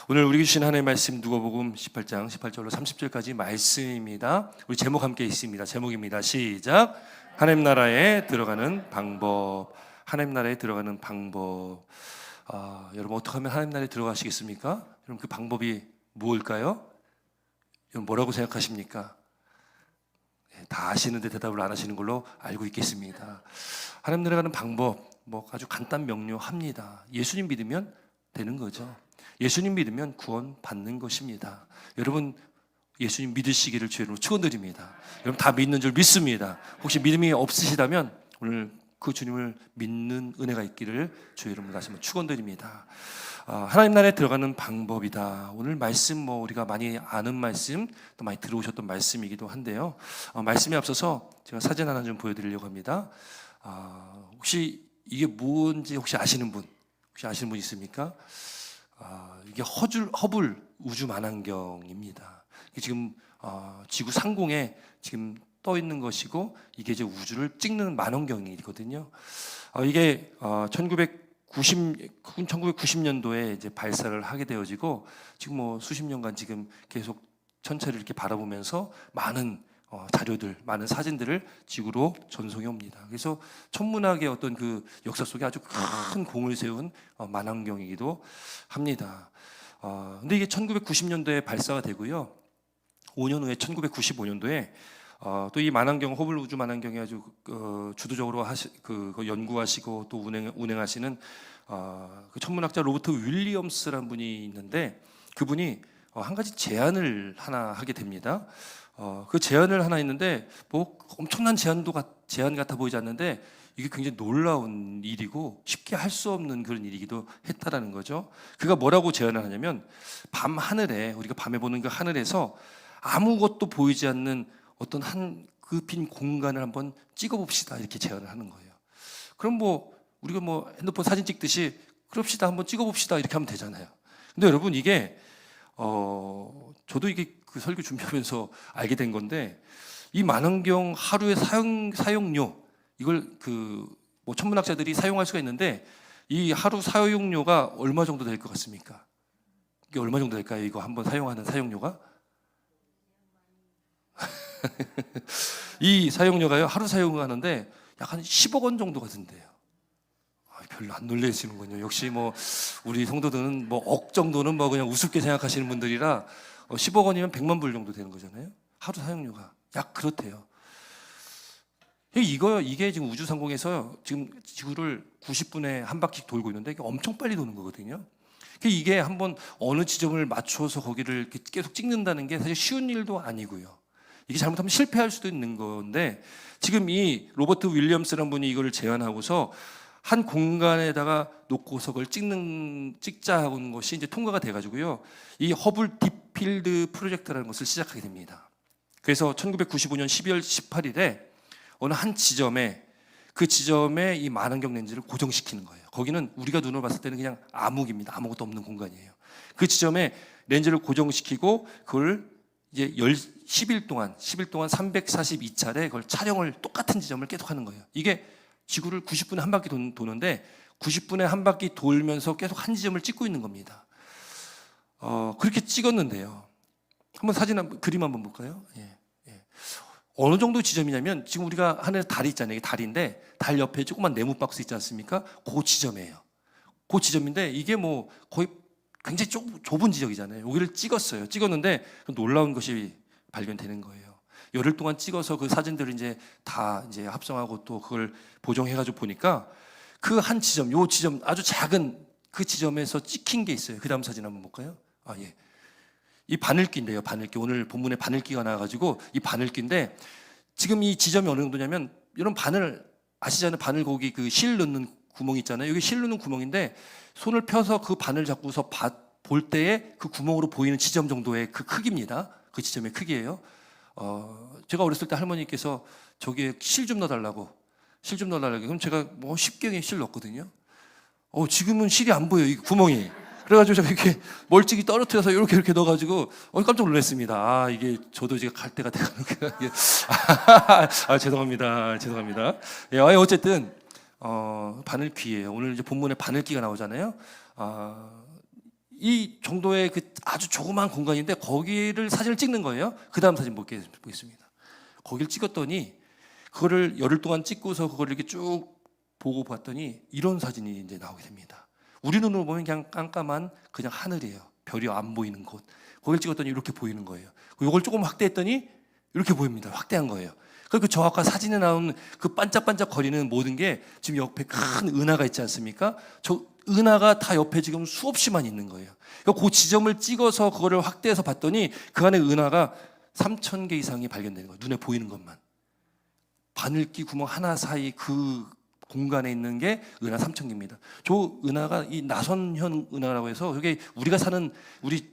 오늘 우리 주신 하나님의 말씀 누가복음 18장 18절로 30절까지 말씀입니다. 우리 제목 함께 있습니다. 제목입니다. 시작. 하나님 나라에 들어가는 방법. 하나님 나라에 들어가는 방법. 여러분 어떻게 하면 하나님 나라에 들어가시겠습니까? 여러분 그 방법이 무엇일까요? 여러분 뭐라고 생각하십니까? 다 아시는데 대답을 안 하시는 걸로 알고 있겠습니다. 하나님 나라에 가는 방법 아주 간단 명료합니다. 예수님 믿으면 되는 거죠. 예수님 믿으면 구원 받는 것입니다. 여러분 예수님 믿으시기를 주의 이름으로 축원드립니다. 여러분 다 믿는 줄 믿습니다. 혹시 믿음이 없으시다면 오늘 그 주님을 믿는 은혜가 있기를 주의 이름으로 다시 한번 축원드립니다. 하나님 나라에 들어가는 방법이다. 오늘 말씀 우리가 많이 아는 말씀, 또 많이 들어오셨던 말씀이기도 한데요. 말씀에 앞서서 제가 사진 하나 좀 보여드리려고 합니다. 혹시 이게 뭔지 혹시 아시는 분 있습니까? 이게 허블 우주 만환경입니다. 이게 지금 지구 상공에 지금 떠 있는 것이고 이게 이제 우주를 찍는 만원경이거든요. 이게 1990년도에 이제 발사를 하게 되어지고 지금 수십 년간 지금 계속 천체를 이렇게 바라보면서 많은 자료들, 많은 사진들을 지구로 전송해 옵니다. 그래서 천문학의 어떤 그 역사 속에 아주 큰 공을 세운 만환경이기도 합니다. 근데 이게 1990년도에 발사가 되고요. 5년 후에 1995년도에 또 이 만환경, 허블 우주 만환경이 아주 주도적으로 연구하시고 또 운행하시는 그 천문학자 로버트 윌리엄스라는 분이 있는데 그분이 한 가지 제안을 하나 하게 됩니다. 그 제안을 하나 했는데 엄청난 제안 같아 보이지 않는데 이게 굉장히 놀라운 일이고 쉽게 할 수 없는 그런 일이기도 했다라는 거죠. 그가 뭐라고 제안을 하냐면 밤 하늘에 우리가 밤에 보는 그 하늘에서 아무것도 보이지 않는 어떤 한 그 빈 공간을 한번 찍어봅시다 이렇게 제안을 하는 거예요. 그럼 우리가 핸드폰 사진 찍듯이 그럽시다 한번 찍어봅시다 이렇게 하면 되잖아요. 근데 여러분 이게 저도 이게 그 설교 준비하면서 알게 된 건데 이 만환경 하루의 사용료 이걸 천문학자들이 사용할 수가 있는데 이 하루 사용료가 얼마 정도 될 것 같습니까? 이게 얼마 정도 될까요? 이거 한번 사용하는 사용료가? 이 사용료가요 하루 사용하는데 약 한 10억 원 정도가 든대요. 별로 안 놀라시는군요. 역시 우리 성도들은 억 정도는 그냥 우습게 생각하시는 분들이라 10억 원이면 100만 불 정도 되는 거잖아요. 하루 사용료가 약 그렇대요. 이게 지금 우주 상공에서 지금 지구를 90분에 한 바퀴 돌고 있는데 이게 엄청 빨리 도는 거거든요. 이게 한번 어느 지점을 맞춰서 거기를 계속 찍는다는 게 사실 쉬운 일도 아니고요. 이게 잘못하면 실패할 수도 있는 건데 지금 이 로버트 윌리엄스라는 분이 이걸 제안하고서 한 공간에다가 놓고서 그걸 찍자 하는 것이 이제 통과가 돼가지고요. 이 허블 딥필드 프로젝트라는 것을 시작하게 됩니다. 그래서 1995년 12월 18일에 어느 한 지점에 이 만환경 렌즈를 고정시키는 거예요. 거기는 우리가 눈으로 봤을 때는 그냥 암흑입니다. 아무것도 없는 공간이에요. 그 지점에 렌즈를 고정시키고 그걸 이제 10일 동안 342차례 그걸 촬영을 똑같은 지점을 계속 하는 거예요. 이게 지구를 90분에 한 바퀴 도는데 90분에 한 바퀴 돌면서 계속 한 지점을 찍고 있는 겁니다. 그렇게 찍었는데요. 한번 그림 한번 볼까요? 예. 어느 정도 지점이냐면 지금 우리가 하늘에 달이 있잖아요. 이게 달인데 달 옆에 조그만 네모 박스 있지 않습니까? 그 지점이에요. 그 지점인데 이게 거의 굉장히 좁은 지역이잖아요. 여기를 찍었는데 놀라운 것이 발견되는 거예요. 열흘 동안 찍어서 그 사진들을 이제 다 이제 합성하고 또 그걸 보정해가지고 보니까 그 한 지점, 요 지점 아주 작은 그 지점에서 찍힌 게 있어요. 그 다음 사진 한번 볼까요? 예. 이 바늘귀인데요. 바늘귀. 오늘 본문에 바늘귀가 나와가지고 이 바늘귀인데 지금 이 지점이 어느 정도냐면 이런 바늘 아시잖아요. 바늘 거기 그 실 넣는 구멍 있잖아요. 여기 실 넣는 구멍인데 손을 펴서 그 바늘 잡고서 볼 때에 그 구멍으로 보이는 지점 정도의 그 크기입니다. 그 지점의 크기예요. 제가 어렸을 때 할머니께서 저기에 실 좀 넣어달라고 그럼 제가 쉽게 실 넣었거든요. 지금은 실이 안 보여요. 이 구멍이. 그래가지고 제가 이렇게 멀찍이 떨어뜨려서 이렇게 넣어가지고 깜짝 놀랐습니다. 이게 저도 이제 갈 때가 돼가는 거예요. 죄송합니다. 예, 어쨌든 바늘귀예요. 오늘 이제 본문에 바늘귀가 나오잖아요. 이 정도의 그 아주 조그마한 공간인데 거기를 사진을 찍는 거예요. 그 다음 사진 보겠습니다. 거기를 찍었더니 그거를 열흘 동안 찍고서 그걸 이렇게 쭉 보고 봤더니 이런 사진이 이제 나오게 됩니다. 우리 눈으로 보면 그냥 깜깜한 그냥 하늘이에요. 별이 안 보이는 곳. 거기를 찍었더니 이렇게 보이는 거예요. 이걸 조금 확대했더니 이렇게 보입니다. 확대한 거예요. 그리고 저 아까 사진에 나온 그 반짝반짝 거리는 모든 게 지금 옆에 큰 은하가 있지 않습니까? 저 은하가 다 옆에 지금 수없이만 있는 거예요. 그 지점을 찍어서 그거를 확대해서 봤더니 그 안에 은하가 3,000개 이상이 발견되는 거예요. 눈에 보이는 것만. 바늘귀 구멍 하나 사이 그 공간에 있는 게 은하 3,000개입니다. 저 은하가 이 나선현 은하라고 해서 이게 우리가 사는 우리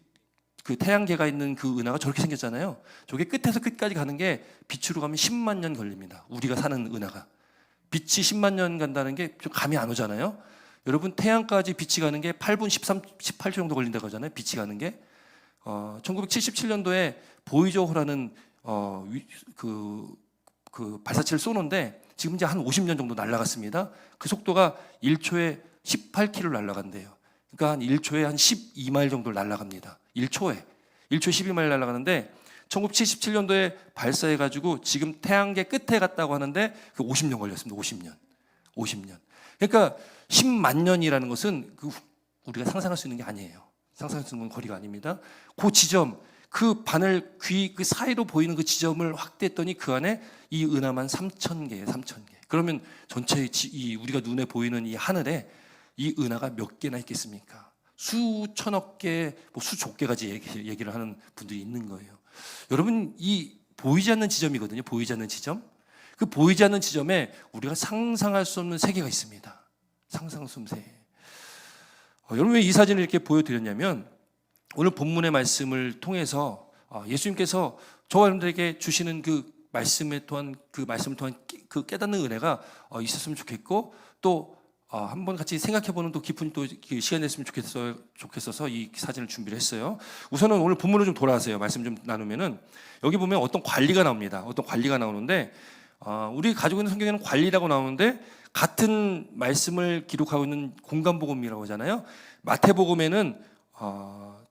그 태양계가 있는 그 은하가 저렇게 생겼잖아요. 저게 끝에서 끝까지 가는 게 빛으로 가면 10만 년 걸립니다. 우리가 사는 은하가. 빛이 10만 년 간다는 게 좀 감이 안 오잖아요. 여러분 태양까지 빛이 가는 게 8분 18초 정도 걸린다고 하잖아요. 빛이 가는 게. 1977년도에 보이저호라는 그 발사체를 쏘는데 지금 이제 한 50년 정도 날아갔습니다. 그 속도가 1초에 18km 날아간대요. 그러니까 한 1초에 한 12마일 정도를 날아갑니다. 1초에 12마일 날아가는데 1977년도에 발사해가지고 지금 태양계 끝에 갔다고 하는데 그 50년 걸렸습니다. 50년. 그러니까 10만 년이라는 것은 우리가 상상할 수 있는 게 아니에요. 상상할 수 있는 거리가 아닙니다. 그 지점, 그 바늘 귀 그 사이로 보이는 그 지점을 확대했더니 그 안에 이 은하만 3,000개예요. 3,000개. 그러면 전체 우리가 눈에 보이는 이 하늘에 이 은하가 몇 개나 있겠습니까? 수천억 개, 뭐 수조 개까지 얘기를 하는 분들이 있는 거예요. 여러분 이 보이지 않는 지점이거든요. 보이지 않는 지점. 그 보이지 않는 지점에 우리가 상상할 수 없는 세계가 있습니다. 상상 수 없는 세계. 여러분 왜 이 사진을 이렇게 보여드렸냐면 오늘 본문의 말씀을 통해서 예수님께서 저와 여러분들에게 주시는 그 말씀을 통한 그 깨닫는 은혜가 있었으면 좋겠고 또 한번 같이 생각해보는 또 깊은 또 시간이 됐으면 좋겠어서 이 사진을 준비를 했어요. 우선은 오늘 본문을 좀 돌아가세요. 말씀 좀 나누면은 여기 보면 어떤 관리가 나옵니다. 어떤 관리가 나오는데 우리 가지고 있는 성경에는 관리라고 나오는데 같은 말씀을 기록하고 있는 공간복음이라고 하잖아요. 마태복음에는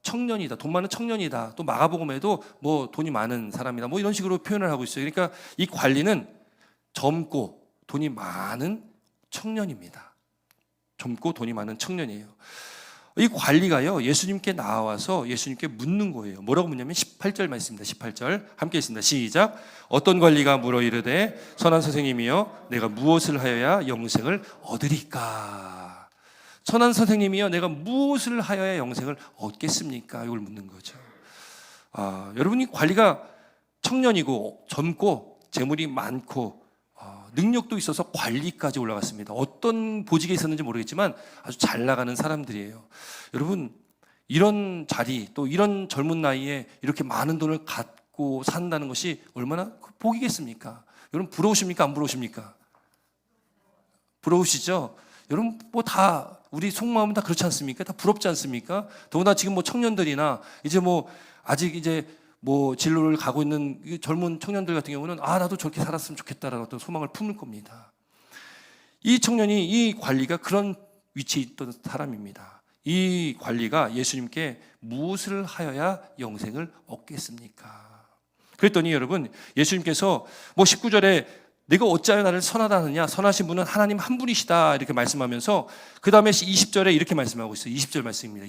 청년이다, 돈 많은 청년이다. 또 마가복음에도 뭐 돈이 많은 사람이다. 뭐 이런 식으로 표현을 하고 있어요. 그러니까 이 관리는 젊고 돈이 많은 청년입니다. 젊고 돈이 많은 청년이에요. 이 관리가요 예수님께 나와서 예수님께 묻는 거예요. 뭐라고 묻냐면 18절 말씀입니다. 18절 함께 있습니다. 시작. 어떤 관리가 물어 이르되 선한 선생님이여 내가 무엇을 하여야 영생을 얻으리까? 선한 선생님이여 내가 무엇을 하여야 영생을 얻겠습니까? 이걸 묻는 거죠. 여러분이 관리가 청년이고 젊고 재물이 많고 능력도 있어서 관리까지 올라갔습니다. 어떤 보직에 있었는지 모르겠지만 아주 잘 나가는 사람들이에요. 여러분 이런 자리 또 이런 젊은 나이에 이렇게 많은 돈을 갖고 산다는 것이 얼마나 복이겠습니까? 여러분 부러우십니까? 안 부러우십니까? 부러우시죠? 여러분 뭐 다 우리 속마음은 다 그렇지 않습니까? 다 부럽지 않습니까? 더구나 지금 뭐 청년들이나 이제 뭐 아직 이제 뭐 진로를 가고 있는 젊은 청년들 같은 경우는 나도 저렇게 살았으면 좋겠다라는 어떤 소망을 품을 겁니다. 이 청년이 이 관리가 그런 위치에 있던 사람입니다. 이 관리가 예수님께 무엇을 하여야 영생을 얻겠습니까? 그랬더니 여러분 예수님께서 뭐 19절에 내가 어찌하여 나를 선하다 하느냐? 선하신 분은 하나님 한 분이시다 이렇게 말씀하면서 그 다음에 20절에 이렇게 말씀하고 있어요. 20절 말씀입니다.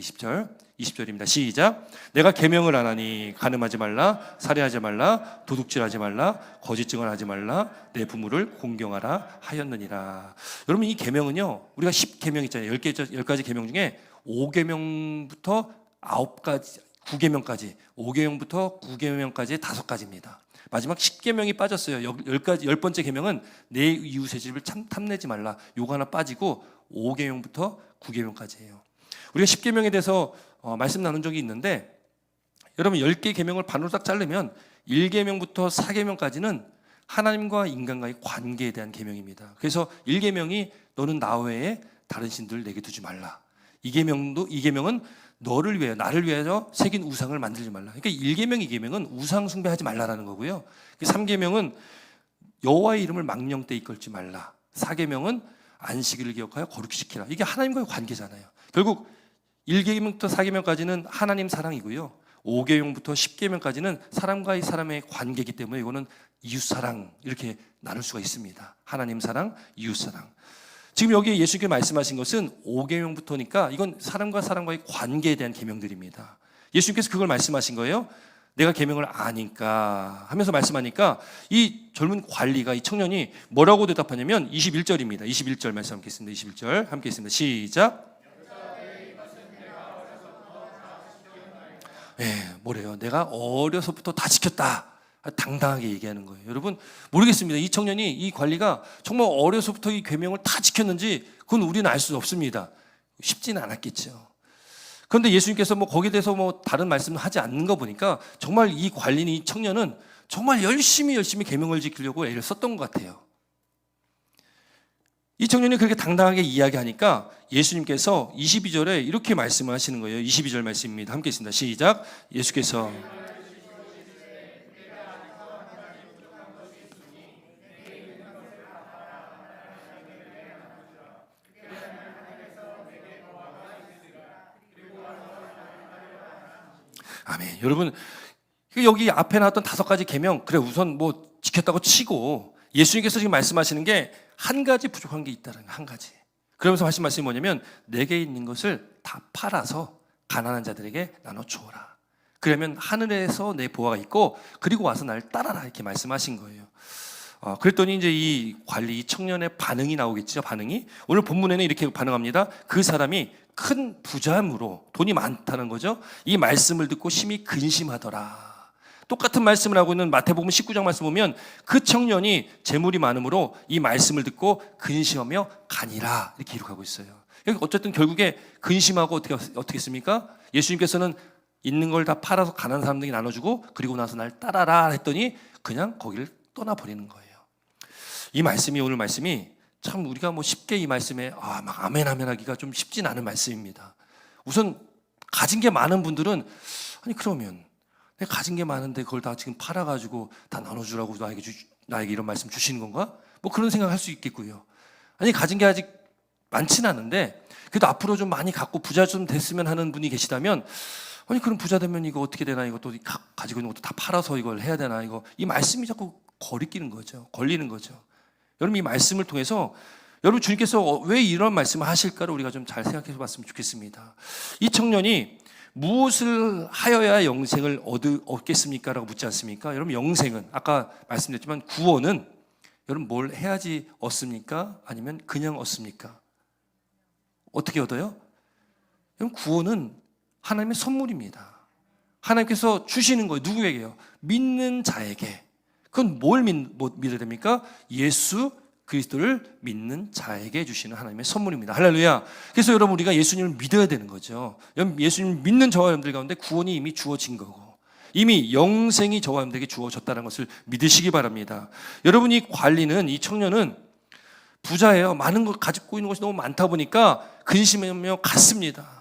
20절입니다. 시작. 내가 계명을 안 하니 간음하지 말라, 살해하지 말라, 도둑질하지 말라, 거짓 증언하지 말라, 내 부모를 공경하라 하였느니라. 여러분 이 계명은요 우리가 10계명 있잖아요. 10가지 계명 중에 5계명부터 9가지 9계명까지 5계명부터 9계명까지의 5가지입니다. 마지막 10계명이 빠졌어요. 10번째 계명은 내 이웃의 집을 탐내지 말라. 요거 하나 빠지고 5계명부터 9계명까지예요. 우리가 10계명에 대해서 말씀 나눈 적이 있는데 여러분 10개 계명을 반으로 딱 자르면 1계명부터 4계명까지는 하나님과 인간과의 관계에 대한 계명입니다. 그래서 1계명이 너는 나 외에 다른 신들을 내게 두지 말라. 2계명은 너를 위해 나를 위해서 새긴 우상을 만들지 말라. 그러니까 1계명, 2계명은 우상 숭배하지 말라라는 거고요. 3계명은 여호와의 이름을 망령 때 이끌지 말라. 4계명은 안식일을 기억하여 거룩히 지키라. 이게 하나님과의 관계잖아요. 결국 1계명부터 4계명까지는 하나님 사랑이고요. 5계명부터 10계명까지는 사람과의 사람의 관계이기 때문에 이거는 이웃사랑 이렇게 나눌 수가 있습니다. 하나님 사랑, 이웃사랑. 지금 여기 예수님께 말씀하신 것은 5계명부터니까 이건 사람과 사람과의 관계에 대한 계명들입니다. 예수님께서 그걸 말씀하신 거예요. 내가 계명을 아니까 하면서 말씀하니까 이 젊은 관리가, 이 청년이 뭐라고 대답하냐면 21절입니다. 21절 말씀 함께 있습니다. 21절 함께 있습니다. 시작. 뭐래요? 내가 어려서부터 다 지켰다. 당당하게 얘기하는 거예요. 여러분 모르겠습니다. 이 청년이, 이 관리가 정말 어려서부터 이 계명을 다 지켰는지 그건 우리는 알 수 없습니다. 쉽지는 않았겠죠. 그런데 예수님께서 거기에 대해서 다른 말씀을 하지 않는 거 보니까 정말 이 관리는, 이 청년은 정말 열심히 계명을 지키려고 애를 썼던 것 같아요. 이 청년이 그렇게 당당하게 이야기하니까 예수님께서 22절에 이렇게 말씀을 하시는 거예요. 22절 말씀입니다. 함께 있습니다. 시작. 예수께서 아멘. 여러분 여기 앞에 나왔던 5가지 계명, 그래 우선 지켰다고 치고 예수님께서 지금 말씀하시는 게 한 가지 부족한 게 있다는 거예요. 한 가지. 그러면서 하신 말씀이 뭐냐면 내게 있는 것을 다 팔아서 가난한 자들에게 나눠 주어라. 그러면 하늘에서 내 보화가 있고 그리고 와서 날 따라라, 이렇게 말씀하신 거예요. 그랬더니 이제 이 관리, 이 청년의 반응이 나오겠죠. 반응이 오늘 본문에는 이렇게 반응합니다. 그 사람이 큰 부자므로, 돈이 많다는 거죠. 이 말씀을 듣고 심히 근심하더라. 똑같은 말씀을 하고 있는 마태복음 19장 말씀 보면 그 청년이 재물이 많으므로 이 말씀을 듣고 근심하며 가니라, 이렇게 기록하고 있어요. 어쨌든 결국에 근심하고 어떻게 했습니까? 예수님께서는 있는 걸 다 팔아서 가난한 사람들에게 나눠주고 그리고 나서 날 따라라 했더니 그냥 거기를 떠나버리는 거예요. 이 말씀이, 오늘 말씀이 참 우리가 쉽게 이 말씀에 막 아멘 하기가 좀 쉽진 않은 말씀입니다. 우선 가진 게 많은 분들은 아니 그러면 내가 가진 게 많은데 그걸 다 지금 팔아가지고 다 나눠주라고 나에게 이런 말씀 주시는 건가? 그런 생각할 수 있겠고요. 아니 가진 게 아직 많지는 않은데 그래도 앞으로 좀 많이 갖고 부자 좀 됐으면 하는 분이 계시다면 아니 그럼 부자 되면 이거 어떻게 되나, 이것도 가지고 있는 것도 다 팔아서 이걸 해야 되나, 이 말씀이 자꾸 걸리는 거죠. 여러분 이 말씀을 통해서 여러분 주님께서 왜 이런 말씀을 하실까를 우리가 좀 잘 생각해 봤으면 좋겠습니다. 이 청년이 무엇을 하여야 영생을 얻겠습니까? 라고 묻지 않습니까? 여러분 영생은 아까 말씀드렸지만 구원은 여러분 뭘 해야지 얻습니까? 아니면 그냥 얻습니까? 어떻게 얻어요? 여러분 구원은 하나님의 선물입니다. 하나님께서 주시는 거예요. 누구에게요? 믿는 자에게. 그건 뭘 믿어야 됩니까? 예수 그리스도를 믿는 자에게 주시는 하나님의 선물입니다. 할렐루야. 그래서 여러분 우리가 예수님을 믿어야 되는 거죠. 예수님을 믿는 저와 여러분들 가운데 구원이 이미 주어진 거고 이미 영생이 저와 여러분들에게 주어졌다는 것을 믿으시기 바랍니다. 여러분 이 관리는, 이 청년은 부자예요. 많은 걸 가지고 있는 것이 너무 많다 보니까 근심하며 갔습니다.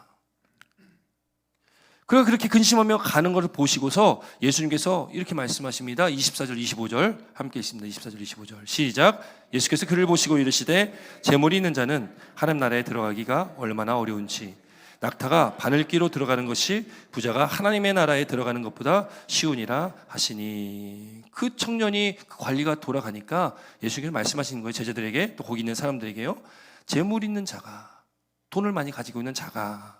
그가 그렇게 근심하며 가는 것을 보시고서 예수님께서 이렇게 말씀하십니다. 24절 25절 함께 있습니다. 24절 25절 시작. 예수께서 그를 보시고 이르시되 재물이 있는 자는 하나님 나라에 들어가기가 얼마나 어려운지 낙타가 바늘귀로 들어가는 것이 부자가 하나님의 나라에 들어가는 것보다 쉬우니라 하시니. 그 청년이, 그 관리가 돌아가니까 예수님께서 말씀하시는 거예요. 제자들에게, 또 거기 있는 사람들에게요. 재물 있는 자가, 돈을 많이 가지고 있는 자가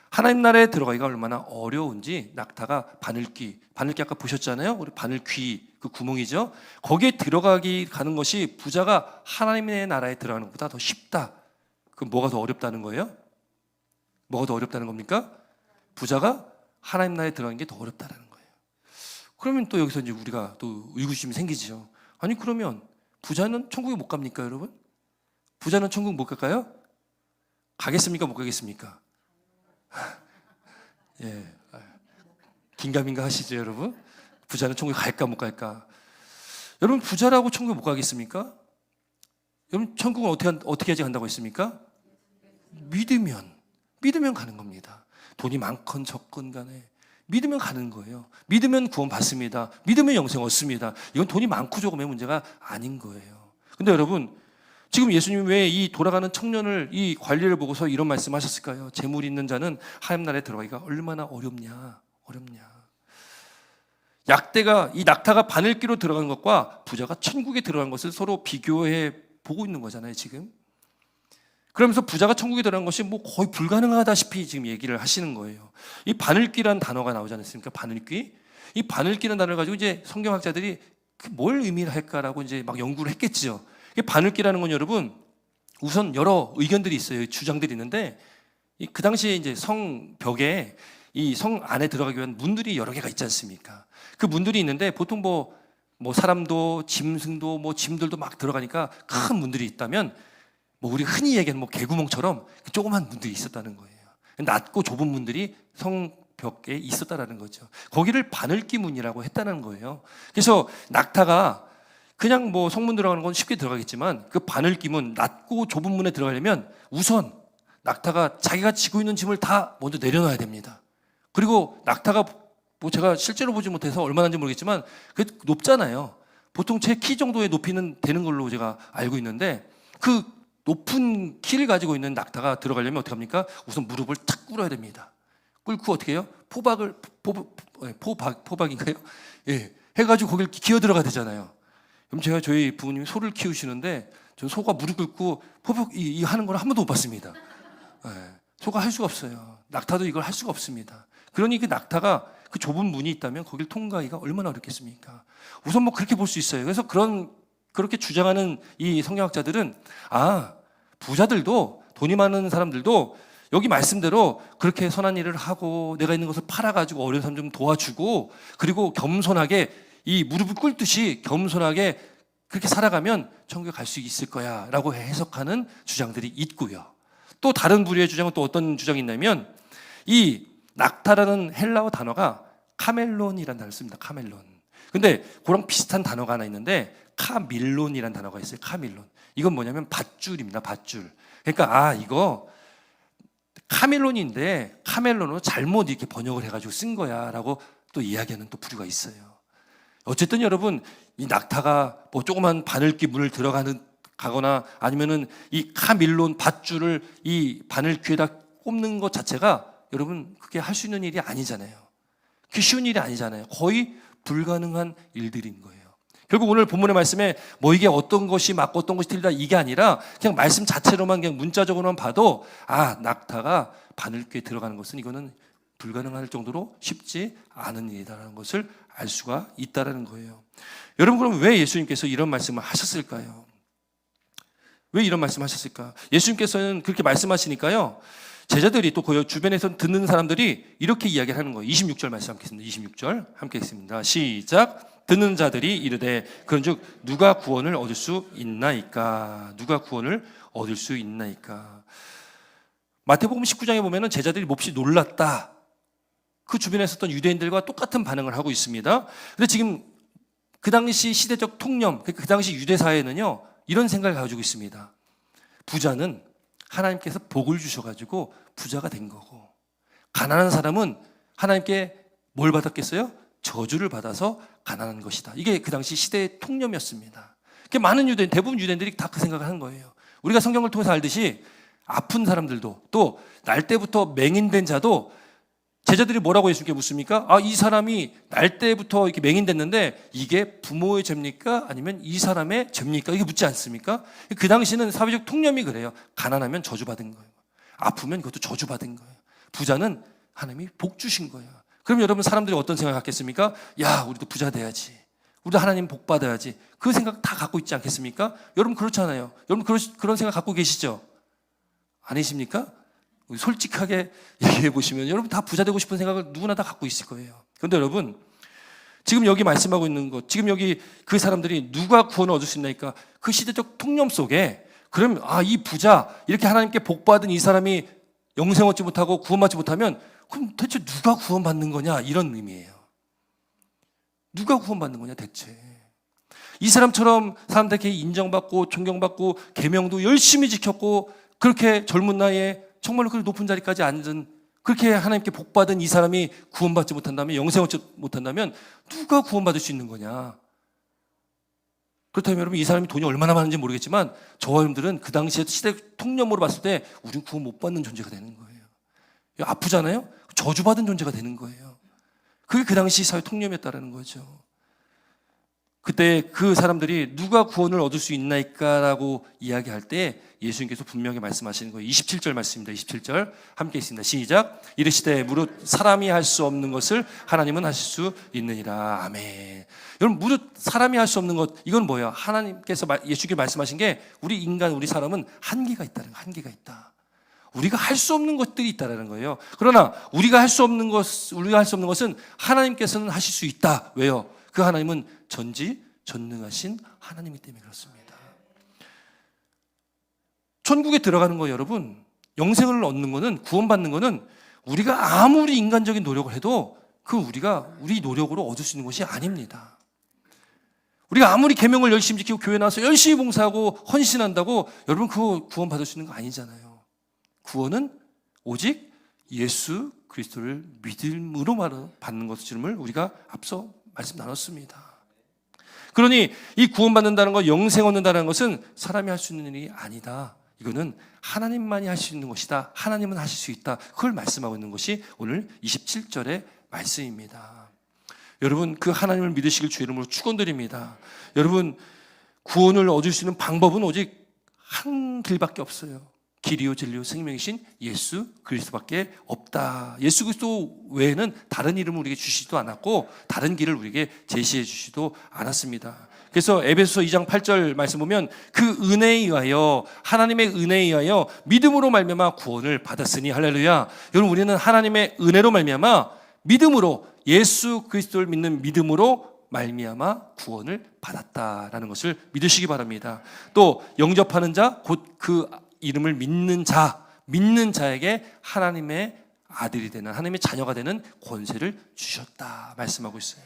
하나님 나라에 들어가기가 얼마나 어려운지 낙타가 바늘귀 아까 보셨잖아요. 우리 바늘귀 그 구멍이죠. 거기에 가는 것이 부자가 하나님의 나라에 들어가는 것보다 더 쉽다. 그럼 뭐가 더 어렵다는 거예요? 뭐가 더 어렵다는 겁니까? 부자가 하나님 나라에 들어가는 게 더 어렵다는 거예요. 그러면 또 여기서 이제 우리가 또 의구심이 생기죠. 아니 그러면 부자는 천국에 못 갑니까, 여러분? 부자는 천국 못 갈까요? 가겠습니까, 못 가겠습니까? 예, 긴가민가 하시죠, 여러분? 부자는 천국에 갈까 못 갈까? 여러분 부자라고 천국에 못 가겠습니까? 여러분 천국은 어떻게 해야지 간다고 했습니까? 믿으면 가는 겁니다. 돈이 많건 적건 간에 믿으면 가는 거예요. 믿으면 구원 받습니다. 믿으면 영생 얻습니다. 이건 돈이 많고 적음의 문제가 아닌 거예요. 근데 여러분 지금 예수님이 왜 이 돌아가는 청년을 이 관리를 보고서 이런 말씀하셨을까요? 재물 있는 자는 하나님 나라에 들어가기가 얼마나 어렵냐. 약대가 이 낙타가 바늘귀로 들어간 것과 부자가 천국에 들어간 것을 서로 비교해 보고 있는 거잖아요, 지금. 그러면서 부자가 천국에 들어간 것이 뭐 거의 불가능하다시피 지금 얘기를 하시는 거예요. 이 바늘귀란 단어가 나오지 않았습니까? 바늘귀. 이 바늘귀라는 단어를 가지고 이제 성경학자들이 뭘 의미를 할까라고 이제 막 연구를 했겠죠. 이 바늘귀라는 건 여러분 우선 여러 의견들이 있어요. 주장들이 있는데 그 당시에 이제 성벽에 이 성 안에 들어가기 위한 문들이 여러 개가 있지 않습니까? 그 문들이 있는데 보통 뭐 사람도 짐승도 뭐 짐들도 막 들어가니까 큰 문들이 있다면 뭐 우리 흔히 얘기하는 뭐 개구멍처럼 조그만 문들이 있었다는 거예요. 낮고 좁은 문들이 성벽에 있었다라는 거죠. 거기를 바늘귀 문이라고 했다는 거예요. 그래서 낙타가 그냥 뭐 성문 들어가는 건 쉽게 들어가겠지만 그 바늘귀 문, 낮고 좁은 문에 들어가려면 우선 낙타가 자기가 지고 있는 짐을 다 먼저 내려놔야 됩니다. 그리고 낙타가 뭐 제가 실제로 보지 못해서 얼마나인지 모르겠지만 그게 높잖아요. 보통 제 키 정도의 높이는 되는 걸로 제가 알고 있는데 그 높은 키를 가지고 있는 낙타가 들어가려면 어떻게 합니까? 우선 무릎을 탁 꿇어야 됩니다. 꿇고 어떻게 해요? 포박인가요? 예, 해가지고 거기를 기어 들어가야 되잖아요. 그럼 제가 저희 부모님이 소를 키우시는데 저 소가 무릎 꿇고 포박 이 하는 걸 한 번도 못 봤습니다. 예, 소가 할 수가 없어요. 낙타도 이걸 할 수가 없습니다. 그러니 그 낙타가 그 좁은 문이 있다면 거길 통과하기가 얼마나 어렵겠습니까? 우선 뭐 그렇게 볼 수 있어요. 그래서 그렇게 주장하는 이 성경학자들은 부자들도 돈이 많은 사람들도 여기 말씀대로 그렇게 선한 일을 하고 내가 있는 것을 팔아가지고 어려운 사람 좀 도와주고 그리고 겸손하게 이 무릎을 꿇듯이 겸손하게 그렇게 살아가면 천국에 갈 수 있을 거야 라고 해석하는 주장들이 있고요. 또 다른 부류의 주장은 또 어떤 주장이 있냐면 이 낙타라는 헬라어 단어가 카멜론이라는 단어를 씁니다. 카멜론. 근데 그랑 비슷한 단어가 하나 있는데 카밀론이라는 단어가 있어요. 카밀론. 이건 뭐냐면 밧줄입니다. 밧줄. 그러니까 이거 카밀론인데 카멜론으로 잘못 이렇게 번역을 해가지고 쓴 거야라고 또 이야기하는 또 부류가 있어요. 어쨌든 여러분 이 낙타가 뭐 조그만 바늘귀 문을 가거나 아니면은 이 카밀론 밧줄을 이 바늘 귀에다 꼽는 것 자체가 여러분 그게 할 수 있는 일이 아니잖아요. 그게 쉬운 일이 아니잖아요. 거의 불가능한 일들인 거예요. 결국 오늘 본문의 말씀에 뭐 이게 어떤 것이 맞고 어떤 것이 틀리다 이게 아니라 그냥 말씀 자체로만 그냥 문자적으로만 봐도 낙타가 바늘귀에 들어가는 것은 이거는 불가능할 정도로 쉽지 않은 일이다라는 것을 알 수가 있다라는 거예요. 여러분 그럼 왜 예수님께서 이런 말씀을 하셨을까요? 왜 이런 말씀을 하셨을까? 예수님께서는 그렇게 말씀하시니까요. 제자들이 또 그 주변에서 듣는 사람들이 이렇게 이야기를 하는 거예요. 26절 말씀 함께 있습니다. 26절 함께 있습니다. 시작. 듣는 자들이 이르되 그런즉 누가 구원을 얻을 수 있나이까? 누가 구원을 얻을 수 있나이까? 마태복음 19장에 보면은 제자들이 몹시 놀랐다. 그 주변에 있었던 유대인들과 똑같은 반응을 하고 있습니다. 근데 지금 그 당시 시대적 통념, 그 당시 유대 사회는요 이런 생각을 가지고 있습니다. 부자는 하나님께서 복을 주셔가지고 부자가 된 거고 가난한 사람은 하나님께 뭘 받았겠어요? 저주를 받아서 가난한 것이다. 이게 그 당시 시대의 통념이었습니다. 많은 유대인, 대부분 유대인들이 다 그 생각을 하는 거예요. 우리가 성경을 통해서 알듯이 아픈 사람들도 또 날 때부터 맹인된 자도 제자들이 뭐라고 예수님께 묻습니까? 이 사람이 날 때부터 이렇게 맹인됐는데 이게 부모의 죄입니까? 아니면 이 사람의 죄입니까? 이게 묻지 않습니까? 그 당시는 사회적 통념이 그래요. 가난하면 저주받은 거예요. 아프면 그것도 저주받은 거예요. 부자는 하나님이 복 주신 거예요. 그럼 여러분 사람들이 어떤 생각을 갖겠습니까? 야, 우리도 부자 돼야지. 우리도 하나님 복 받아야지. 그 생각 다 갖고 있지 않겠습니까? 여러분 그렇잖아요. 여러분 그런 생각 갖고 계시죠? 아니십니까? 솔직하게 얘기해 보시면 여러분 다 부자 되고 싶은 생각을 누구나 다 갖고 있을 거예요. 그런데 여러분 지금 여기 말씀하고 있는 것, 지금 여기 그 사람들이 누가 구원을 얻을 수 있나니까 그 시대적 통념 속에 그러면 이 부자 이렇게 하나님께 복 받은 이 사람이 영생 얻지 못하고 구원받지 못하면 그럼 대체 누가 구원받는 거냐 이런 의미예요. 누가 구원받는 거냐 대체. 이 사람처럼 사람들에게 인정받고 존경받고 계명도 열심히 지켰고 그렇게 젊은 나이에 정말로 그 높은 자리까지 앉은 그렇게 하나님께 복받은 이 사람이 구원받지 못한다면 영생 얻지 못한다면 누가 구원받을 수 있는 거냐? 그렇다면 여러분 이 사람이 돈이 얼마나 많은지 모르겠지만 저와 여러분들은 그 당시에 시대 통념으로 봤을 때 우린 구원 못 받는 존재가 되는 거예요. 아프잖아요? 저주받은 존재가 되는 거예요. 그게 그 당시 사회 통념이었다는 거죠. 그때 그 사람들이 누가 구원을 얻을 수 있나이까라고 이야기할 때 예수님께서 분명히 말씀하시는 거예요. 27절 말씀입니다. 27절 함께 있습니다. 시작. 이르시되 무릇 사람이 할 수 없는 것을 하나님은 하실 수 있느니라. 아멘. 여러분 무릇 사람이 할 수 없는 것, 이건 뭐예요? 하나님께서 예수님께 말씀하신 게 우리 인간, 우리 사람은 한계가 있다는 거예요. 한계가 있다. 우리가 할 수 없는 것들이 있다는 거예요. 그러나 우리가 할 수 없는 것은 하나님께서는 하실 수 있다. 왜요? 그 하나님은 전지전능하신 하나님이기 때문에 그렇습니다. 천국에 들어가는 거 여러분, 영생을 얻는 거는, 구원받는 거는 우리가 아무리 인간적인 노력을 해도 우리가 우리 노력으로 얻을 수 있는 것이 아닙니다. 우리가 아무리 계명을 열심히 지키고 교회 나와서 열심히 봉사하고 헌신한다고 여러분 그거 구원받을 수 있는 거 아니잖아요. 구원은 오직 예수 그리스도를 믿음으로 받는 것임을 우리가 앞서 말씀 나눴습니다. 그러니 이 구원받는다는 것, 영생 얻는다는 것은 사람이 할 수 있는 일이 아니다. 이거는 하나님만이 할 수 있는 것이다. 하나님은 하실 수 있다. 그걸 말씀하고 있는 것이 오늘 27절의 말씀입니다. 여러분 그 하나님을 믿으시길 주의 이름으로 축원드립니다. 여러분 구원을 얻을 수 있는 방법은 오직 한 길밖에 없어요. 길이요 진리요 생명이신 예수 그리스도밖에 없다. 예수 그리스도 외에는 다른 이름을 우리에게 주시지도 않았고 다른 길을 우리에게 제시해 주시지도 않았습니다. 그래서 에베소서 2장 8절 말씀 보면 그 은혜에 의하여, 하나님의 은혜에 의하여 믿음으로 말미암아 구원을 받았으니 할렐루야. 여러분 우리는 하나님의 은혜로 말미암아 믿음으로, 예수 그리스도를 믿는 믿음으로 말미암아 구원을 받았다라는 것을 믿으시기 바랍니다. 또 영접하는 자, 곧 그 이름을 믿는 자에게 하나님의 아들이 되는, 하나님의 자녀가 되는 권세를 주셨다 말씀하고 있어요.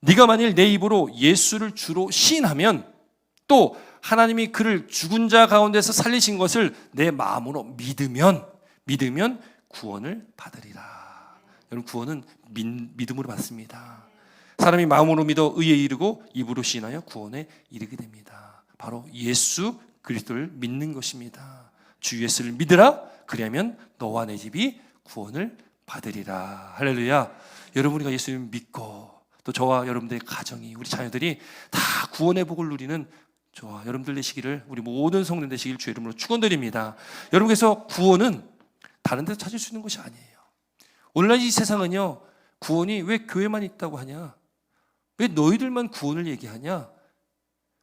네가 만일 내 입으로 예수를 주로 시인하면, 또 하나님이 그를 죽은 자 가운데서 살리신 것을 내 마음으로 믿으면 구원을 받으리라. 여러분 구원은 믿음으로 받습니다. 사람이 마음으로 믿어 의에 이르고 입으로 시인하여 구원에 이르게 됩니다. 바로 예수 그리스도를 믿는 것입니다. 주 예수를 믿으라. 그리하면 너와 내 집이 구원을 받으리라. 할렐루야. 여러분 우리가 예수님을 믿고 또 저와 여러분들의 가정이, 우리 자녀들이 다 구원의 복을 누리는 저와 여러분들 되시기를, 우리 모든 성도들 되시기를 주의 이름으로 축원드립니다. 여러분께서 구원은 다른 데서 찾을 수 있는 것이 아니에요. 오늘날 이 세상은요, 구원이 왜 교회만 있다고 하냐, 왜 너희들만 구원을 얘기하냐,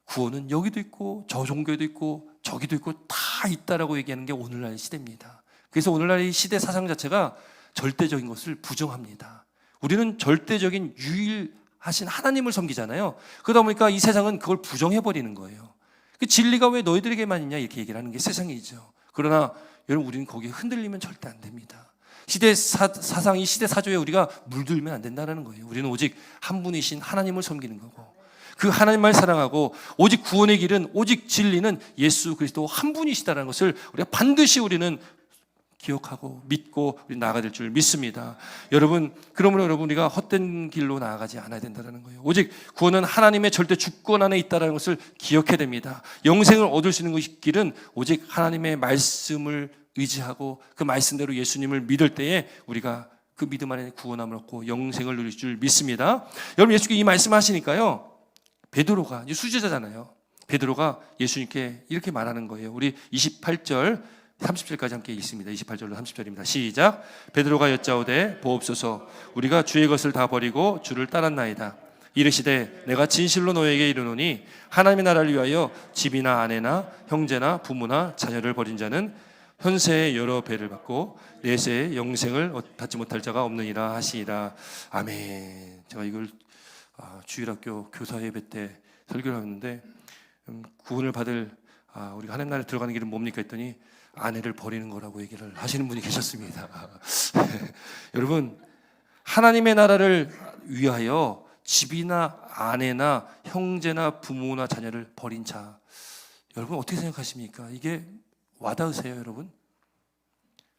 구원은 여기도 있고 저 종교에도 있고 저기도 있고 다 있다라고 얘기하는 게 오늘날 시대입니다. 그래서 오늘날 이 시대 사상 자체가 절대적인 것을 부정합니다. 우리는 절대적인 유일하신 하나님을 섬기잖아요. 그러다 보니까 이 세상은 그걸 부정해버리는 거예요. 그 진리가 왜 너희들에게만 있냐 이렇게 얘기를 하는 게 세상이죠. 그러나 여러분 우리는 거기에 흔들리면 절대 안 됩니다. 시대 사상, 이 시대 사조에 우리가 물들면 안 된다는 거예요. 우리는 오직 한 분이신 하나님을 섬기는 거고, 그 하나님만 사랑하고, 오직 구원의 길은, 오직 진리는 예수 그리스도 한 분이시다는 것을 우리가 반드시 우리는 기억하고 믿고 우리 나아가야 될 줄 믿습니다. 여러분, 그러므로 여러분 우리가 헛된 길로 나아가지 않아야 된다는 거예요. 오직 구원은 하나님의 절대 주권 안에 있다는 것을 기억해야 됩니다. 영생을 얻을 수 있는 길은 오직 하나님의 말씀을 의지하고 그 말씀대로 예수님을 믿을 때에 우리가 그 믿음 안에 구원함을 얻고 영생을 누릴 줄 믿습니다. 여러분 예수님께 이 말씀하시니까요, 베드로가 이제 수제자잖아요. 베드로가 예수님께 이렇게 말하는 거예요. 우리 28절 30절까지 함께 있습니다. 28절로 30절입니다. 시작. 베드로가 여짜오되 보옵소서, 우리가 주의 것을 다 버리고 주를 따랐나이다. 이르시되 내가 진실로 너에게 이르노니 하나님의 나라를 위하여 집이나 아내나 형제나 부모나 자녀를 버린 자는 현세의 여러 배를 받고 내세의 영생을 받지 못할 자가 없느니라 하시니라. 아멘. 제가 이걸 주일학교 교사 예배 때 설교를 하는데, 구원을 받을 우리가 하나님 나라에 들어가는 길은 뭡니까 했더니 아내를 버리는 거라고 얘기를 하시는 분이 계셨습니다. 여러분 하나님의 나라를 위하여 집이나 아내나 형제나 부모나 자녀를 버린 자, 여러분 어떻게 생각하십니까? 이게 와닿으세요 여러분?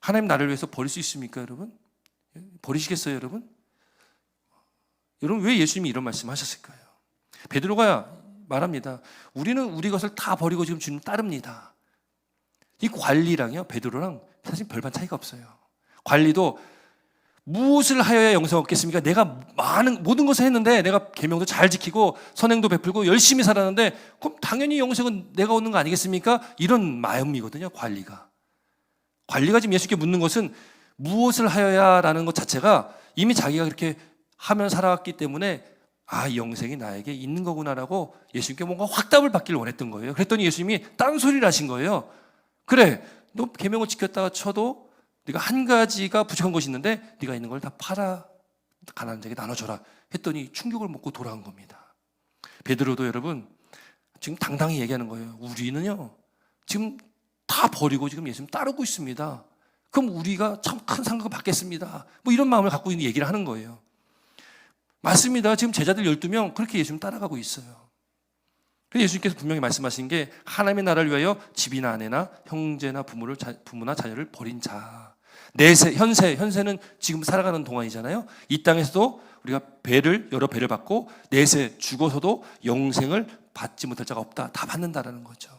하나님 나라를 위해서 버릴 수 있습니까 여러분? 버리시겠어요 여러분? 여러분 왜 예수님이 이런 말씀 하셨을까요? 베드로가 말합니다. 우리는 우리 것을 다 버리고 지금 주님 따릅니다. 이 관리랑요, 베드로랑 사실 별반 차이가 없어요. 관리도 무엇을 하여야 영생 얻겠습니까? 내가 모든 것을 했는데 내가 계명도 잘 지키고 선행도 베풀고 열심히 살았는데 그럼 당연히 영생은 내가 얻는 거 아니겠습니까? 이런 마음이거든요. 관리가 지금 예수님께 묻는 것은 무엇을 하여야라는 것 자체가 이미 자기가 그렇게 하며 살아왔기 때문에 이 영생이 나에게 있는 거구나라고 예수님께 뭔가 확답을 받기를 원했던 거예요. 그랬더니 예수님이 딴소리를 하신 거예요. 그래, 너 계명을 지켰다가 쳐도 네가 한 가지가 부족한 것이 있는데 네가 있는 걸 다 팔아 가난한 자에게 나눠줘라 했더니 충격을 먹고 돌아간 겁니다. 베드로도 여러분 지금 당당히 얘기하는 거예요. 우리는요 지금 다 버리고 지금 예수님 따르고 있습니다. 그럼 우리가 참 큰 상급을 받겠습니다. 뭐 이런 마음을 갖고 있는 얘기를 하는 거예요. 맞습니다. 지금 제자들 12명 그렇게 예수님 따라가고 있어요. 그래서 예수님께서 분명히 말씀하신 게 하나님의 나라를 위하여 집이나 아내나 형제나 부모나 자녀를 버린 자. 현세는 지금 살아가는 동안이잖아요. 이 땅에서도 우리가 여러 배를 받고 내세 죽어서도 영생을 받지 못할 자가 없다. 다 받는다라는 거죠.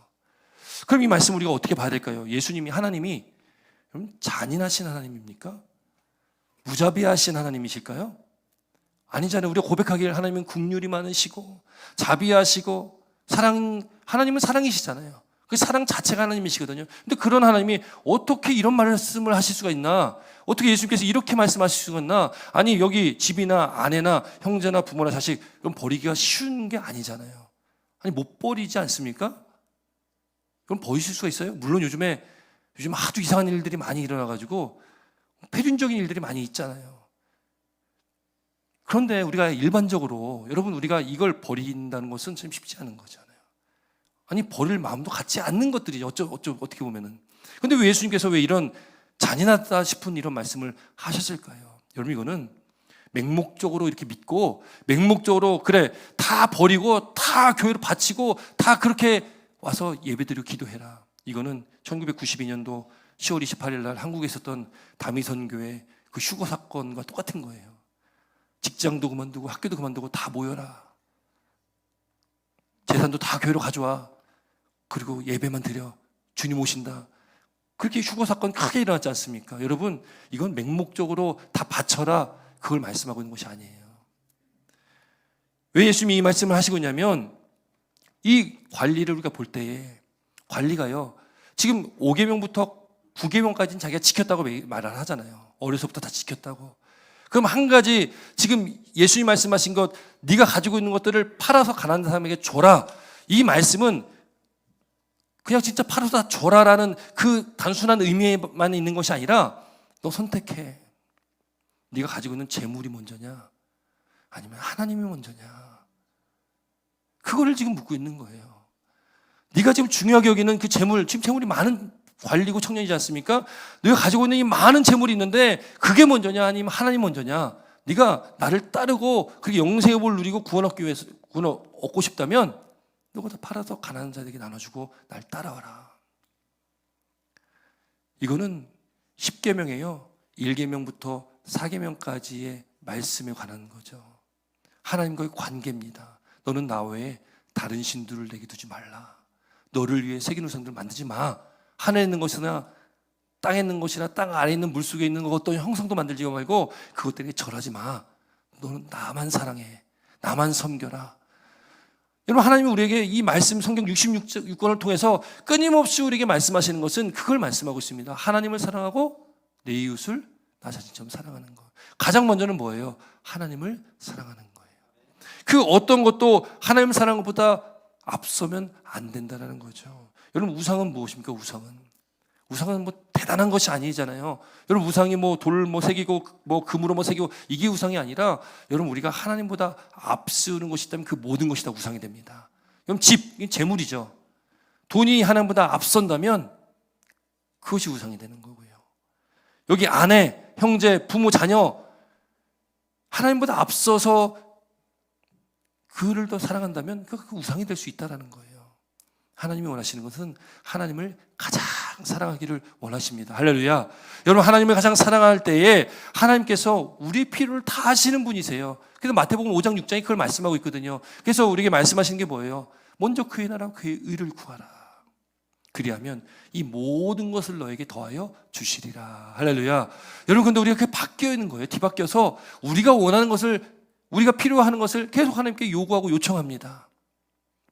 그럼 이 말씀 우리가 어떻게 봐야 될까요? 하나님이 잔인하신 하나님입니까? 무자비하신 하나님이실까요? 아니잖아요. 우리가 고백하기를 하나님은 긍휼이 많으시고 자비하시고 하나님은 사랑이시잖아요. 그 사랑 자체가 하나님이시거든요. 근데 그런 하나님이 어떻게 이런 말씀을 하실 수가 있나? 어떻게 예수님께서 이렇게 말씀하실 수가 있나? 아니 여기 집이나 아내나 형제나 부모나 자식 그럼 버리기가 쉬운 게 아니잖아요. 아니 못 버리지 않습니까? 그럼 버리실 수가 있어요? 물론 요즘 아주 이상한 일들이 많이 일어나가지고 폐륜적인 일들이 많이 있잖아요. 그런데 우리가 일반적으로 여러분 우리가 이걸 버린다는 것은 참 쉽지 않은 거잖아요. 아니 버릴 마음도 갖지 않는 것들이죠. 어떻게 보면은. 근데 왜 예수님께서 왜 이런 잔인하다 싶은 이런 말씀을 하셨을까요? 여러분 이거는 맹목적으로 이렇게 믿고 맹목적으로 그래 다 버리고 다 교회로 바치고 다 그렇게 와서 예배드리고 기도해라. 이거는 1992년도 10월 28일 날 한국에 있었던 다미선교회 그 휴거 사건과 똑같은 거예요. 직장도 그만두고 학교도 그만두고 다 모여라. 재산도 다 교회로 가져와. 그리고 예배만 드려. 주님 오신다. 그렇게 휴거 사건 크게 일어났지 않습니까? 여러분 이건 맹목적으로 다 바쳐라. 그걸 말씀하고 있는 것이 아니에요. 왜 예수님이 이 말씀을 하시고 있냐면 이 관리를 우리가 볼 때에 관리가요. 지금 5계명부터 9계명까지는 자기가 지켰다고 말을 하잖아요. 어려서부터 다 지켰다고. 그럼 한 가지 지금 예수님이 말씀하신 것 네가 가지고 있는 것들을 팔아서 가난한 사람에게 줘라. 이 말씀은 그냥 진짜 팔아서 다 줘라라는 그 단순한 의미에만 있는 것이 아니라 너 선택해. 네가 가지고 있는 재물이 먼저냐 아니면 하나님이 먼저냐. 그거를 지금 묻고 있는 거예요. 네가 지금 중요하게 여기는 그 재물, 지금 재물이 많은 관리고 청년이지 않습니까? 네가 가지고 있는 이 많은 재물이 있는데 그게 먼저냐 아니면 하나님 먼저냐. 네가 나를 따르고 그렇게 영생의 복을 누리고 구원 얻고 싶다면 너가 다 팔아서 가난한 자들에게 나눠주고 날 따라와라. 이거는 10계명이에요. 1계명부터 4계명까지의 말씀에 관한 거죠. 하나님과의 관계입니다. 너는 나 외에 다른 신들을 내게 두지 말라. 너를 위해 새긴 우상들을 만들지 마. 하늘에 있는 것이나 땅에 있는 것이나 땅 아래에 있는 물속에 있는 어떤 형상도 만들지 말고 그것들에게 절하지 마. 너는 나만 사랑해. 나만 섬겨라. 여러분 하나님이 우리에게 이 말씀 성경 66권을 통해서 끊임없이 우리에게 말씀하시는 것은 그걸 말씀하고 있습니다. 하나님을 사랑하고 내 이웃을 나 자신처럼 사랑하는 것. 가장 먼저는 뭐예요? 하나님을 사랑하는 거예요. 그 어떤 것도 하나님을 사랑하는 것보다 앞서면 안 된다는 거죠. 여러분 우상은 무엇입니까? 우상은 뭐 대단한 것이 아니잖아요. 여러분 우상이 뭐 돌 새기고 뭐 금으로 새기고 이게 우상이 아니라 여러분 우리가 하나님보다 앞서는 것이 있다면 그 모든 것이 다 우상이 됩니다. 그럼 재물이죠. 돈이 하나님보다 앞선다면 그것이 우상이 되는 거고요. 여기 아내, 형제, 부모, 자녀 하나님보다 앞서서 그를 더 사랑한다면 그 우상이 될 수 있다는 거예요. 하나님이 원하시는 것은 하나님을 가장 사랑하기를 원하십니다. 할렐루야. 여러분, 하나님을 가장 사랑할 때에 하나님께서 우리의 필요를 다 아시는 분이세요. 그래서 마태복음 5장 6장이 그걸 말씀하고 있거든요. 그래서 우리에게 말씀하시는 게 뭐예요? 먼저 그의 나라와 그의 의를 구하라. 그리하면 이 모든 것을 너에게 더하여 주시리라. 할렐루야. 여러분, 근데 우리가 그렇게 바뀌어 있는 거예요. 뒤바뀌어서 우리가 원하는 것을, 우리가 필요하는 것을 계속 하나님께 요구하고 요청합니다.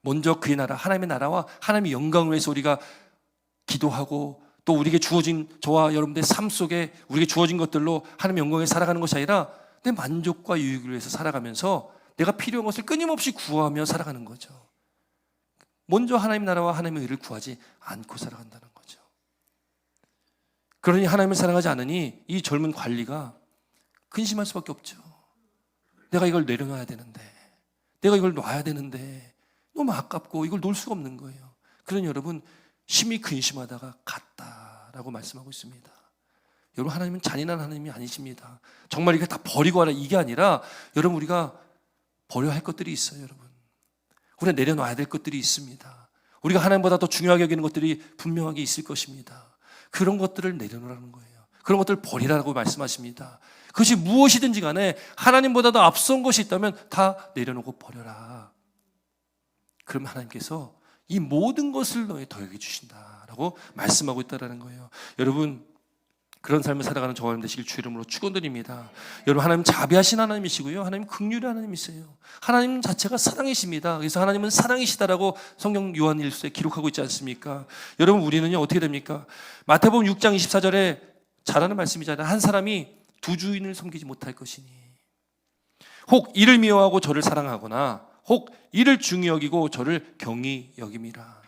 먼저 그의 나라, 하나님의 나라와 하나님의 영광을 위해서 우리가 기도하고, 또 우리에게 주어진, 저와 여러분들의 삶 속에 우리에게 주어진 것들로 하나님의 영광에 살아가는 것이 아니라 내 만족과 유익을 위해서 살아가면서 내가 필요한 것을 끊임없이 구하며 살아가는 거죠. 먼저 하나님의 나라와 하나님의 의를 구하지 않고 살아간다는 거죠. 그러니 하나님을 사랑하지 않으니 이 젊은 관리가 근심할 수밖에 없죠. 내가 이걸 내려놔야 되는데, 내가 이걸 놔야 되는데 너무 아깝고 이걸 놓을 수가 없는 거예요. 그러니 여러분, 심히 근심하다가 갔다라고 말씀하고 있습니다. 여러분, 하나님은 잔인한 하나님이 아니십니다. 정말 이게 다 버리고 하라 이게 아니라, 여러분, 우리가 버려야 할 것들이 있어요. 여러분, 우리가 내려놔야 될 것들이 있습니다. 우리가 하나님보다 더 중요하게 여기는 것들이 분명하게 있을 것입니다. 그런 것들을 내려놓으라는 거예요. 그런 것들을 버리라고 말씀하십니다. 그것이 무엇이든지 간에 하나님보다 더 앞선 것이 있다면 다 내려놓고 버려라. 그럼 하나님께서 이 모든 것을 너에 더하게 주신다라고 말씀하고 있다는 거예요. 여러분, 그런 삶을 살아가는 저와 여러분 되시길 주 이름으로 축원드립니다. 여러분, 하나님 자비하신 하나님이시고요, 하나님 긍휼의 하나님이세요. 하나님 자체가 사랑이십니다. 그래서 하나님은 사랑이시다라고 성경 요한일서에 기록하고 있지 않습니까? 여러분, 우리는요 어떻게 됩니까? 마태복음 6장 24절에 잘하는 말씀이잖아요. 한 사람이 두 주인을 섬기지 못할 것이니, 혹 이를 미워하고 저를 사랑하거나 혹 이를 중히 여기고 저를 경히 여김이라.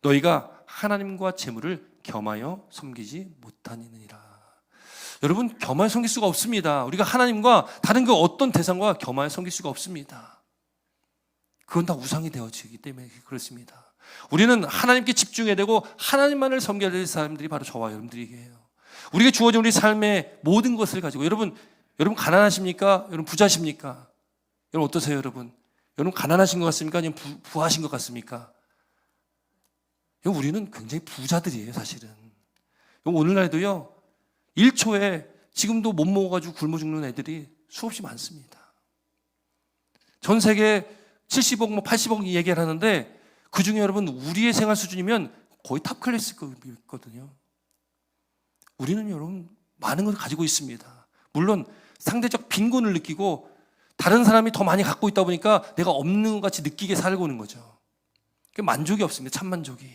너희가 하나님과 재물을 겸하여 섬기지 못하느니라. 여러분, 겸하여 섬길 수가 없습니다. 우리가 하나님과 다른 그 어떤 대상과 겸하여 섬길 수가 없습니다. 그건 다 우상이 되어지기 때문에 그렇습니다. 우리는 하나님께 집중해야 되고 하나님만을 섬겨야 될 사람들이 바로 저와 여러분들이에요. 우리에게 주어진 우리 삶의 모든 것을 가지고, 여러분 가난하십니까? 여러분 부자십니까? 여러분 어떠세요? 여러분 가난하신 것 같습니까? 아니면 부하신 것 같습니까? 우리는 굉장히 부자들이에요, 사실은. 오늘날에도요, 1초에 지금도 못 먹어가지고 굶어 죽는 애들이 수없이 많습니다. 전 세계 70억, 80억 얘기를 하는데, 그 중에 여러분, 우리의 생활 수준이면 거의 탑 클래스거든요. 우리는 여러분, 많은 걸 가지고 있습니다. 물론, 상대적 빈곤을 느끼고, 다른 사람이 더 많이 갖고 있다 보니까 내가 없는 것 같이 느끼게 살고 있는 거죠. 만족이 없습니다. 참 만족이.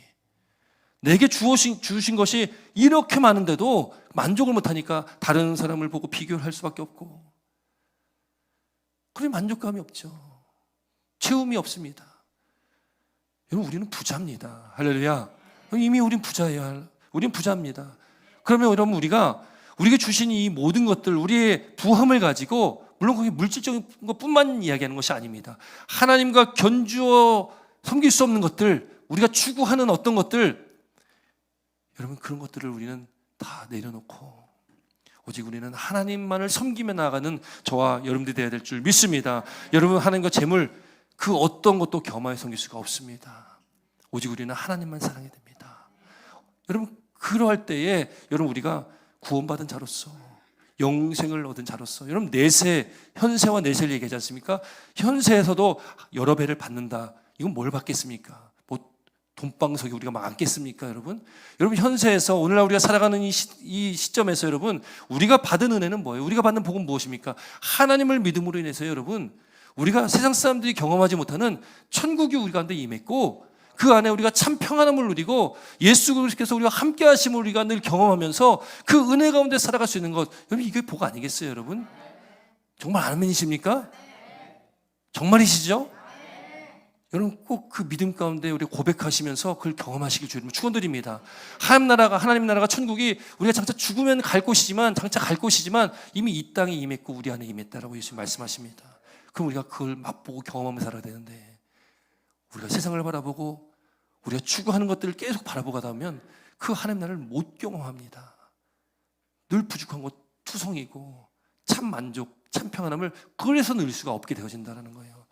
내게 주신 것이 이렇게 많은데도 만족을 못하니까 다른 사람을 보고 비교를 할 수밖에 없고, 그래 만족감이 없죠. 채움이 없습니다. 여러분, 우리는 부자입니다. 할렐루야. 이미 우린 부자예요. 우린 부자입니다. 그러면 여러분, 우리에게 주신 이 모든 것들, 우리의 부함을 가지고, 물론 그게 물질적인 것뿐만 이야기하는 것이 아닙니다. 하나님과 견주어 섬길 수 없는 것들, 우리가 추구하는 어떤 것들, 여러분, 그런 것들을 우리는 다 내려놓고 오직 우리는 하나님만을 섬기며 나아가는 저와 여러분들이 되어야 될 줄 믿습니다. 여러분, 하나님과 재물 그 어떤 것도 겸하여 섬길 수가 없습니다. 오직 우리는 하나님만 사랑해야 됩니다. 여러분, 그러할 때에 여러분, 우리가 구원받은 자로서, 영생을 얻은 자로서, 여러분, 내세, 현세와 내세를 얘기하지 않습니까? 현세에서도 여러 배를 받는다. 이건 뭘 받겠습니까? 돈방석에 우리가 많겠습니까, 여러분? 여러분, 현세에서 오늘날 우리가 살아가는 이 시점에서 여러분, 우리가 받은 은혜는 뭐예요? 우리가 받는 복은 무엇입니까? 하나님을 믿음으로 인해서 여러분, 우리가 세상 사람들이 경험하지 못하는 천국이 우리 가운데 임했고, 그 안에 우리가 참 평안함을 누리고 예수 그리스도께서 우리와 함께 하심을 우리가 늘 경험하면서 그 은혜 가운데 살아갈 수 있는 것, 여러분, 이게 복 아니겠어요, 여러분? 정말 아멘이십니까? 정말이시죠? 여러분, 꼭 그 믿음 가운데 우리 고백하시면서 그걸 경험하시길 주님 축원드립니다. 하나님 나라가 천국이 우리가 장차 죽으면 갈 곳이지만, 이미 이 땅에 임했고 우리 안에 임했다라고 예수님 말씀하십니다. 그럼 우리가 그걸 맛보고 경험하며 살아야 되는데, 우리가 세상을 바라보고 우리가 추구하는 것들을 계속 바라보고 가다 보면 그 하나님 나라를 못 경험합니다. 늘 부족한 것 투성이고 참 만족, 참 평안함을 그래서 누릴 수가 없게 되어진다는 거예요.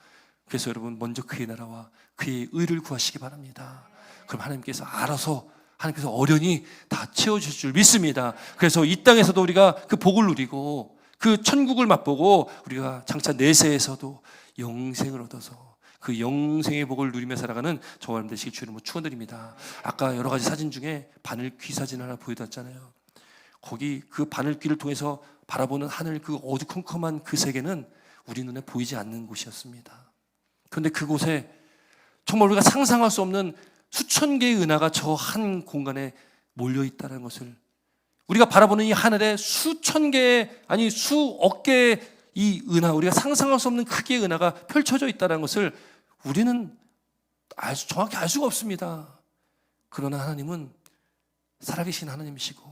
그래서 여러분, 먼저 그의 나라와 그의 의를 구하시기 바랍니다. 그럼 하나님께서 알아서 하나님께서 어련히 다 채워주실 줄 믿습니다. 그래서 이 땅에서도 우리가 그 복을 누리고 그 천국을 맛보고 우리가 장차 내세에서도 영생을 얻어서 그 영생의 복을 누리며 살아가는 저와 여러분 되시길 주의 이름으로 축원드립니다. 아까 여러 가지 사진 중에 바늘귀 사진 하나 보여드렸잖아요. 거기 그 바늘귀를 통해서 바라보는 하늘 그 어두컴컴한 그 세계는 우리 눈에 보이지 않는 곳이었습니다. 그런데 그곳에 정말 우리가 상상할 수 없는 수천 개의 은하가 저 한 공간에 몰려 있다는 것을, 우리가 바라보는 이 하늘에 수천 개의, 아니 수억 개의 이 은하, 우리가 상상할 수 없는 크기의 은하가 펼쳐져 있다는 것을 우리는 정확히 알 수가 없습니다. 그러나 하나님은 살아계신 하나님이시고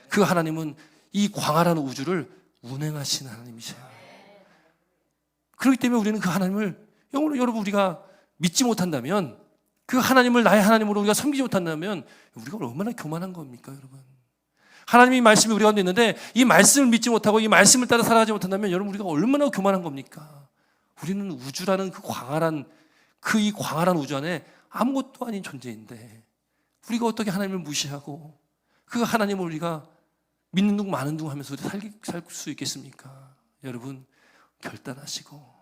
그 하나님은 이 광활한 우주를 운행하시는 하나님이세요. 그렇기 때문에 우리는 그 하나님을 여러분 우리가 믿지 못한다면, 그 하나님을 나의 하나님으로 우리가 섬기지 못한다면 우리가 얼마나 교만한 겁니까, 여러분? 하나님의 말씀이 우리 가운데 있는데 이 말씀을 믿지 못하고 이 말씀을 따라 살아가지 못한다면 여러분 우리가 얼마나 교만한 겁니까? 우리는 우주라는 이 광활한 우주 안에 아무것도 아닌 존재인데 우리가 어떻게 하나님을 무시하고 그 하나님을 우리가 믿는 둥 마는 둥 하면서 살 수 있겠습니까? 여러분 결단하시고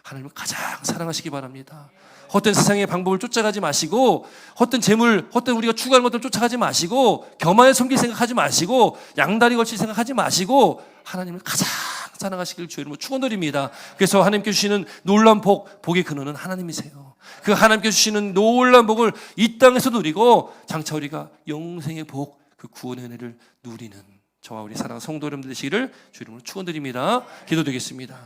하나님을 가장 사랑하시기 바랍니다. 헛된 세상의 방법을 쫓아가지 마시고, 헛된 재물, 헛된 우리가 추구하는 것들을 쫓아가지 마시고, 겸하여 섬길 생각하지 마시고, 양다리 걸칠 생각하지 마시고 하나님을 가장 사랑하시길 주의 이름으로 축원드립니다. 그래서 하나님께 주시는 놀라운 복의 근원은 하나님이세요. 그 하나님께 주시는 놀라운 복을 이 땅에서 누리고 장차 우리가 영생의 복, 그 구원의 은혜를 누리는 저와 우리 사랑하는 성도 여러분들 되시기를 주의 이름으로 축원드립니다. 기도드리겠습니다.